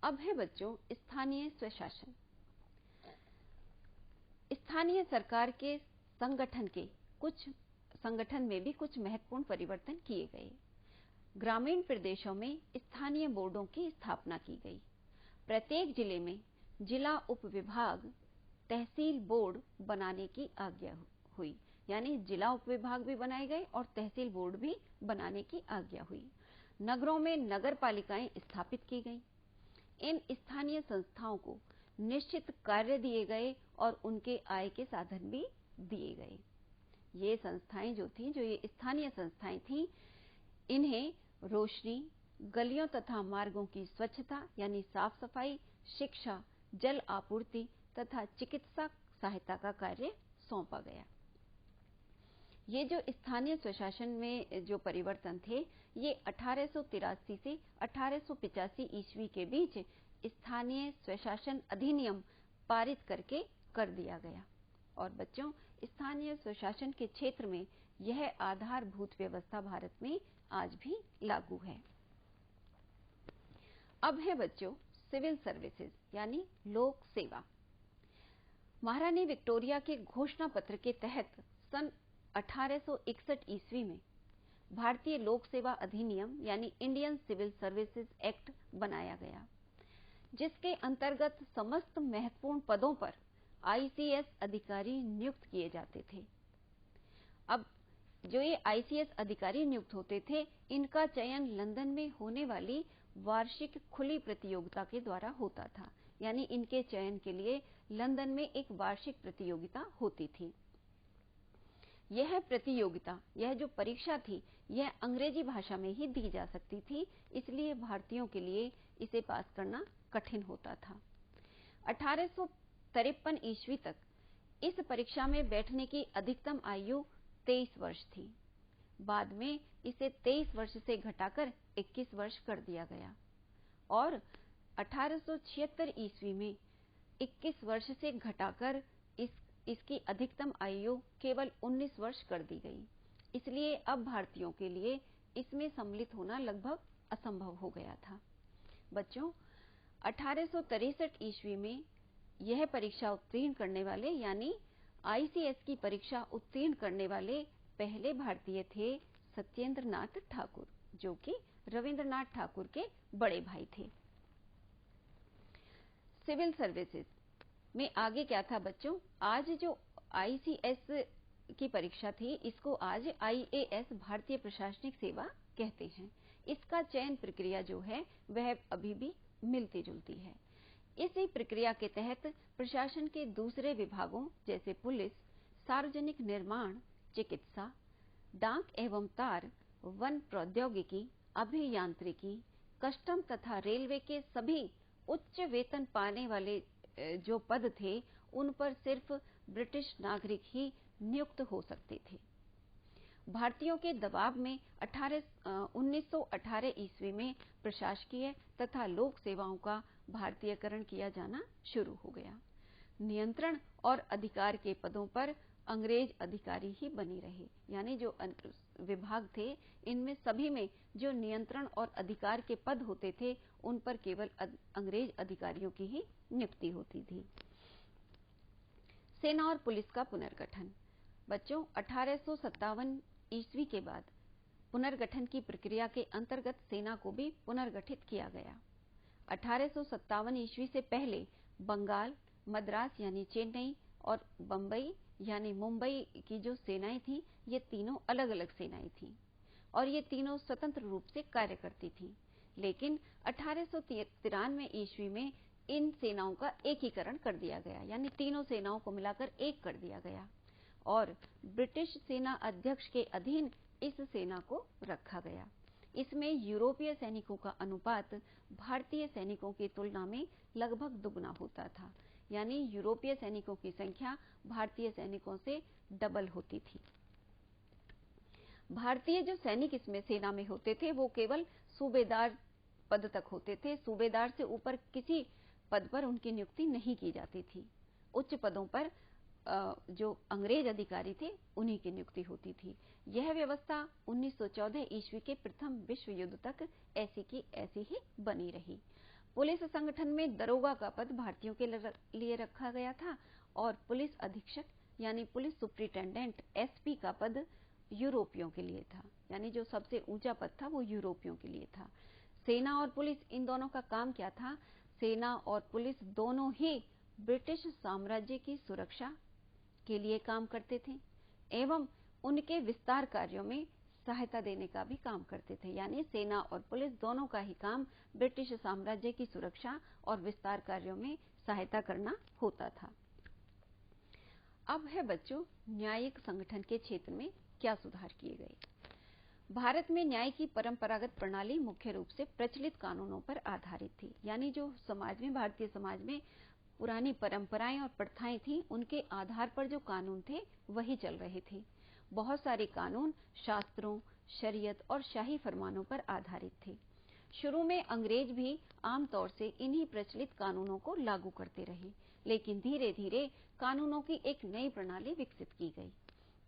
अब है बच्चों स्थानीय स्वशासन। स्थानीय सरकार के संगठन में भी कुछ महत्वपूर्ण परिवर्तन किए गए। ग्रामीण प्रदेशों में स्थानीय बोर्डों की स्थापना की गई। प्रत्येक जिले में जिला उपविभाग, तहसील बोर्ड बनाने की आज्ञा हुई, यानी जिला उपविभाग भी बनाए गए और तहसील बोर्ड भी बनाने की आज्ञा हुई। नगरों में नगर पालिकाएं स्थापित की गई। इन स्थानीय संस्थाओं को निश्चित कार्य दिए गए और उनके आय के साधन भी दिए गए। ये संस्थाएं जो ये स्थानीय संस्थाएं थीं, इन्हें रोशनी, गलियों तथा मार्गों की स्वच्छता यानी साफ सफाई, शिक्षा, जल आपूर्ति तथा चिकित्सा सहायता का कार्य सौंपा गया। ये जो स्थानीय स्वशासन में जो परिवर्तन थे, ये 1883 से 1885 ईस्वी के बीच स्थानीय स्वशासन अधिनियम पारित करके कर दिया गया। और बच्चों, स्थानीय स्वशासन के क्षेत्र में यह आधारभूत व्यवस्था भारत में आज भी लागू है। अब है बच्चों सिविल सर्विसेज यानी लोक सेवा। महारानी विक्टोरिया के घोषणा पत्र के तहत सन 1861 ईस्वी में भारतीय लोक सेवा अधिनियम यानी इंडियन सिविल सर्विसेज एक्ट बनाया गया, जिसके अंतर्गत समस्त महत्वपूर्ण पदों पर आईसीएस अधिकारी नियुक्त किए जाते थे। अब जो ये आईसीएस अधिकारी नियुक्त होते थे, इनका चयन लंदन में होने वाली वार्षिक खुली प्रतियोगिता के द्वारा होता था, यानी इनके चयन के लिए लंदन में एक वार्षिक प्रतियोगिता होती थी। यह प्रतियोगिता, यह जो परीक्षा थी, यह अंग्रेजी भाषा में ही दी जा सकती थी, इसलिए भारतीयों के लिए इसे पास करना कठिन होता था। 1853 ईस्वी तक इस परीक्षा में बैठने की अधिकतम आयु 23 वर्ष थी। बाद में इसे 23 वर्ष से घटाकर 21 वर्ष कर दिया गया और 1876 ईस्वी में 21 वर्ष से घटाकर इसकी अधिकतम आयु केवल 19 वर्ष कर दी गई। इसलिए अब भारतीयों के लिए इसमें सम्मिलित होना लगभग असंभव हो गया था। बच्चों, 1863 ईस्वी में यह परीक्षा उत्तीर्ण करने वाले यानी आईसीएस की परीक्षा उत्तीर्ण करने वाले पहले भारतीय थे सत्येंद्र नाथ ठाकुर, जो कि रविंद्रनाथ ठाकुर के बड़े भाई थे। सिविल सर्विसेज में आगे क्या था बच्चों? आज जो आईसीएस की परीक्षा थी, इसको आज आईएएस भारतीय प्रशासनिक सेवा कहते हैं। इसका चयन प्रक्रिया जो है वह अभी भी मिलती जुलती है। इसी प्रक्रिया के तहत प्रशासन के दूसरे विभागों जैसे पुलिस, सार्वजनिक निर्माण, चिकित्सा, डाक एवं तार, वन प्रौद्योगिकी, अभियांत्रिकी, कस्टम तथा रेलवे के सभी उच्च वेतन पाने वाले जो पद थे, उन पर सिर्फ ब्रिटिश नागरिक ही नियुक्त हो सकते थे। भारतीयों के दबाव में 1918 ईस्वी में प्रशासकीय तथा लोक सेवाओं का भारतीयकरण किया जाना शुरू हो गया। नियंत्रण और अधिकार के पदों पर अंग्रेज अधिकारी ही बने रहे, यानी जो विभाग थे, इनमें सभी में जो नियंत्रण और अधिकार के पद होते थे, उन पर केवल अंग्रेज अधिकारियों की ही नियुक्ति होती थी। सेना और पुलिस का पुनर्गठन। बच्चों, 1857 ईस्वी के बाद पुनर्गठन की प्रक्रिया के अंतर्गत सेना को भी पुनर्गठित किया गया। 1857 ईस्वी से पहले बंगाल, मद्रास यानी चेन्नई और बंबई यानी मुंबई की जो सेनाएं थीं, ये तीनों अलग अलग सेनाएं थीं और ये तीनों स्वतंत्र रूप से कार्य करती थीं। लेकिन 1893 ईस्वी में इन सेनाओं का एकीकरण कर दिया गया, यानी तीनों सेनाओं को मिलाकर एक कर दिया गया और ब्रिटिश सेना अध्यक्ष के अधीन इस सेना को रखा गया। इसमें यूरोपीय सैनिकों का अनुपात भारतीय सैनिकों की तुलना में लगभग दुगना होता था, यानी यूरोपीय सैनिकों की संख्या भारतीय सैनिकों से डबल होती थी। भारतीय जो सैनिक इसमें सेना में होते थे, वो केवल सूबेदार पद तक होते थे। सूबेदार से ऊपर किसी पद पर उनकी नियुक्ति नहीं की जाती थी। उच्च पदों पर जो अंग्रेज अधिकारी थे, उन्हीं की नियुक्ति होती थी। यह व्यवस्था 1914 ईस्वी के प्रथम विश्व युद्ध तक ऐसी की ऐसी ही बनी रही। पुलिस संगठन में दरोगा का पद भारतीयों के लिए रखा गया था और पुलिस अधीक्षक यानी पुलिस सुप्रिंटेंडेंट एसपी का पद यूरोपियों के लिए था, यानी जो सबसे ऊंचा पद था वो यूरोपियों के लिए था। सेना और पुलिस इन दोनों का काम क्या था? सेना और पुलिस दोनों ही ब्रिटिश साम्राज्य की सुरक्षा के लिए काम करते थे एवं उनके विस्तार कार्यों में सहायता देने का भी काम करते थे, यानी सेना और पुलिस दोनों का ही काम ब्रिटिश साम्राज्य की सुरक्षा और विस्तार कार्यों में सहायता करना होता था। अब है बच्चों, न्यायिक संगठन के क्षेत्र में क्या सुधार किए गए। भारत में न्याय की परंपरागत प्रणाली मुख्य रूप से प्रचलित कानूनों पर आधारित थी, यानी जो समाज में, भारतीय समाज में पुरानी परंपराएं और प्रथाएं थी, उनके आधार पर जो कानून थे वही चल रहे थे। बहुत सारे कानून शास्त्रों, शरीयत और शाही फरमानों पर आधारित थे। शुरू में अंग्रेज भी आमतौर से इन्हीं प्रचलित कानूनों को लागू करते रहे, लेकिन धीरे धीरे कानूनों की एक नई प्रणाली विकसित की गई।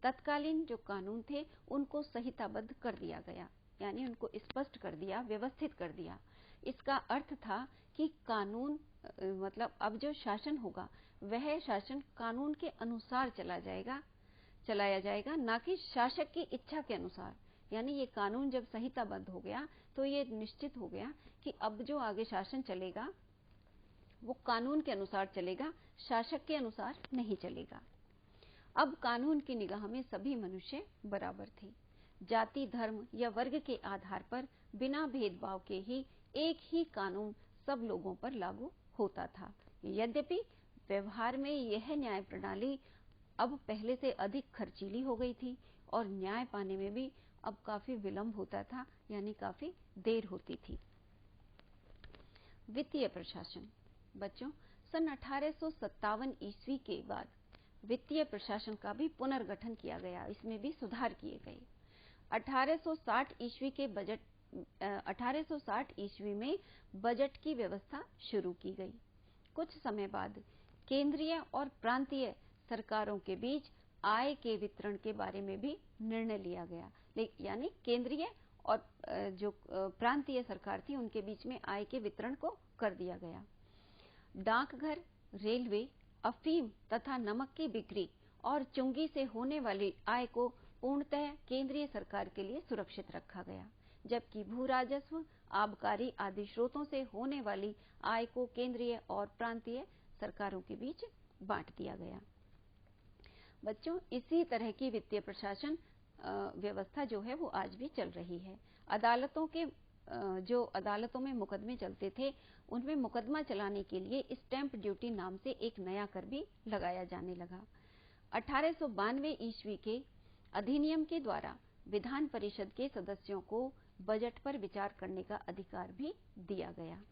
तत्कालीन जो कानून थे उनको संहिताबद्ध कर दिया गया, यानी उनको स्पष्ट कर दिया, व्यवस्थित कर दिया। इसका अर्थ था कि कानून मतलब अब जो शासन होगा वह शासन कानून के अनुसार चलाया जाएगा, ना कि शासक की इच्छा के अनुसार। यानी ये कानून जब संहिताबद्ध हो गया तो ये निश्चित हो गया कि अब जो आगे शासन चलेगा वो कानून के अनुसार चलेगा, शासक के अनुसार नहीं चलेगा। अब कानून की निगाह में सभी मनुष्य बराबर थे। जाति, धर्म या वर्ग के आधार पर बिना भेदभाव के ही एक ही कानून सब लोगों पर लागू होता था। यद्यपि व्यवहार में यह न्याय प्रणाली अब पहले से अधिक खर्चीली हो गई थी और न्याय पाने में भी अब काफी विलंब होता था, यानी काफी देर होती थी। वित्तीय प्रशासन। बच्चों, सन 1857 ईस्वी के बाद वित्तीय प्रशासन का भी पुनर्गठन किया गया, इसमें भी सुधार किए गए। 1860 ईस्वी में बजट की व्यवस्था शुरू की गई। कुछ समय बाद केंद्रीय और प्रांतीय सरकारों के बीच आय के वितरण के बारे में भी निर्णय लिया गया, यानी केंद्रीय और जो प्रांतीय सरकार थी उनके बीच में आय के वितरण को कर दिया गया। डाकघर, रेलवे, अफीम तथा नमक की बिक्री और चुंगी से होने वाली आय को पूर्णतः केंद्रीय सरकार के लिए सुरक्षित रखा गया, जबकि भू राजस्व, आबकारी आदि स्रोतों से होने वाली आय को केंद्रीय और प्रांतीय सरकारों के बीच बांट दिया गया। बच्चों, इसी तरह की वित्तीय प्रशासन व्यवस्था जो है वो आज भी चल रही है। अदालतों में मुकदमे चलते थे, उनमें मुकदमा चलाने के लिए स्टैंप ड्यूटी नाम से एक नया कर भी लगाया जाने लगा। 1892 ईस्वी के अधिनियम के द्वारा विधान परिषद के सदस्यों को बजट पर विचार करने का अधिकार भी दिया गया।